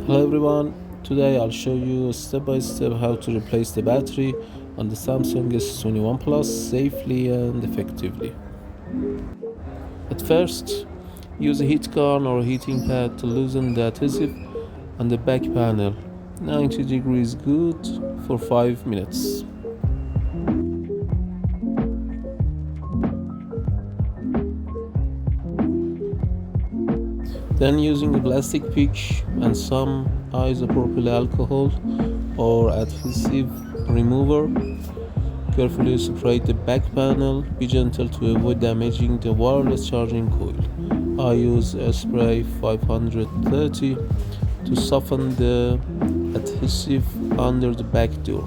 Hello everyone, today I'll show you step by step how to replace the battery on the Samsung S21 Plus safely and effectively. At first, use a heat gun or a heating pad to loosen the adhesive on the back panel. 90 degrees good for 5 minutes. Then using a plastic pick and some isopropyl alcohol or adhesive remover, carefully separate the back panel. Be gentle to avoid damaging the wireless charging coil. I use a spray 530 to soften the adhesive under the back door.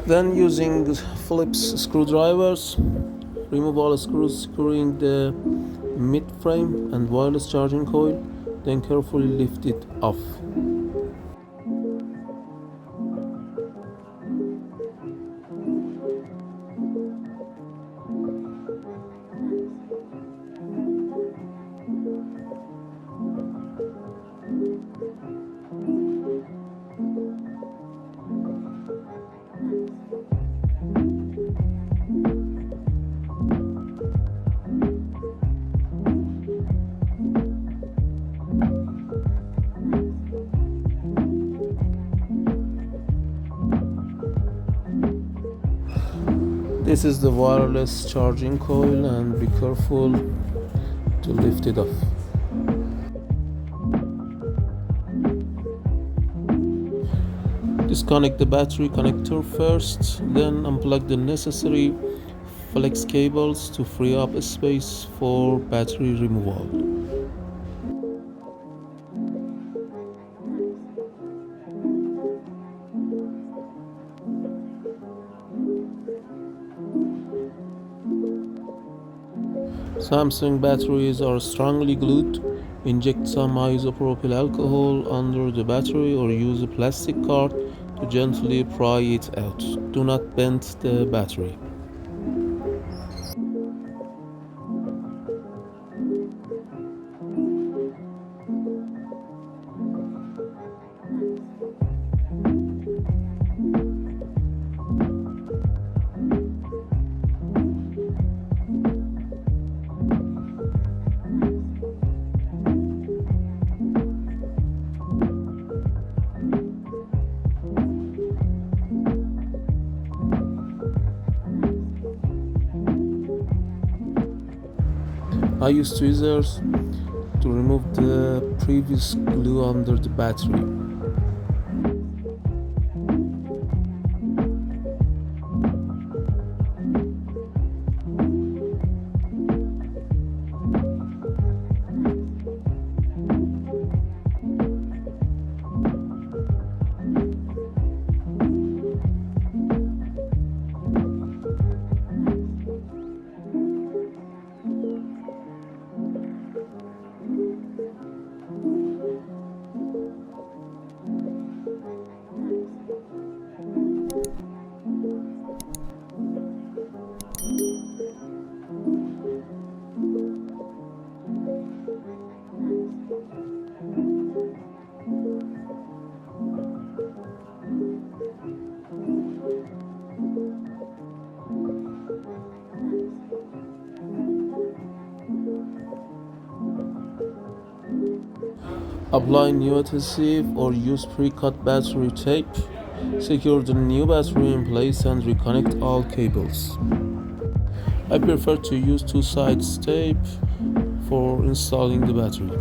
Then using Phillips screwdrivers, remove all screws securing the mid frame and wireless charging coil, then carefully lift it off. This is the wireless charging coil, and be careful to lift it off. Disconnect the battery connector first, then unplug the necessary flex cables to free up space for battery removal. Samsung batteries are strongly glued. Inject some isopropyl alcohol under the battery or use a plastic card to gently pry it out. Do not bend the battery. I use tweezers to remove the previous glue under the battery. Apply new adhesive or use pre-cut battery tape. Secure the new battery in place and reconnect all cables. I prefer to use two sides tape for installing the battery.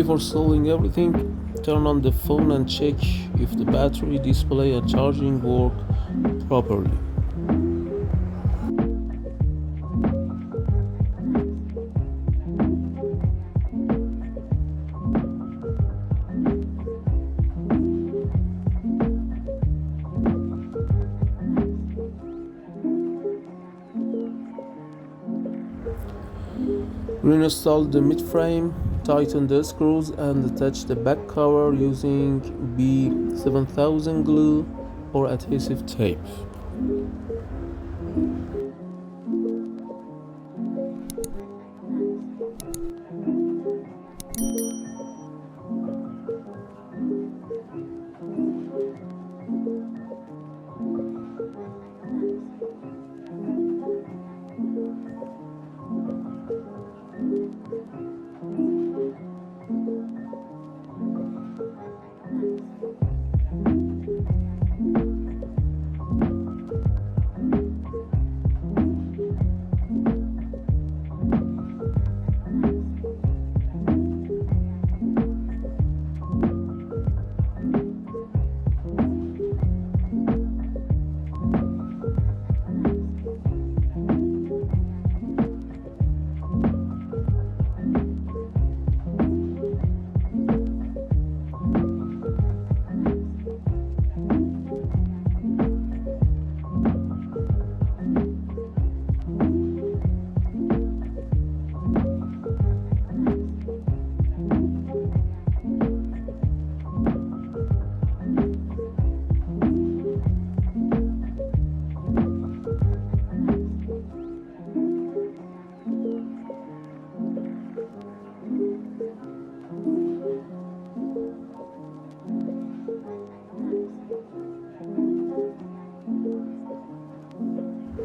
Before solving everything, turn on the phone and check if the battery, display and charging work properly. Reinstall the mid frame, tighten the screws and attach the back cover using B7000 glue or adhesive tape.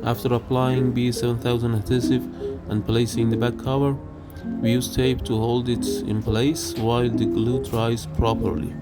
After applying B7000 adhesive and placing the back cover, we use tape to hold it in place while the glue dries properly.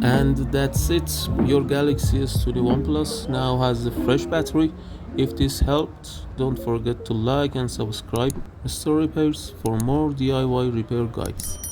And that's it. Your Galaxy S21 Plus now has a fresh battery. If this helped, don't forget to like and subscribe Mr. Repairs for more DIY repair guides.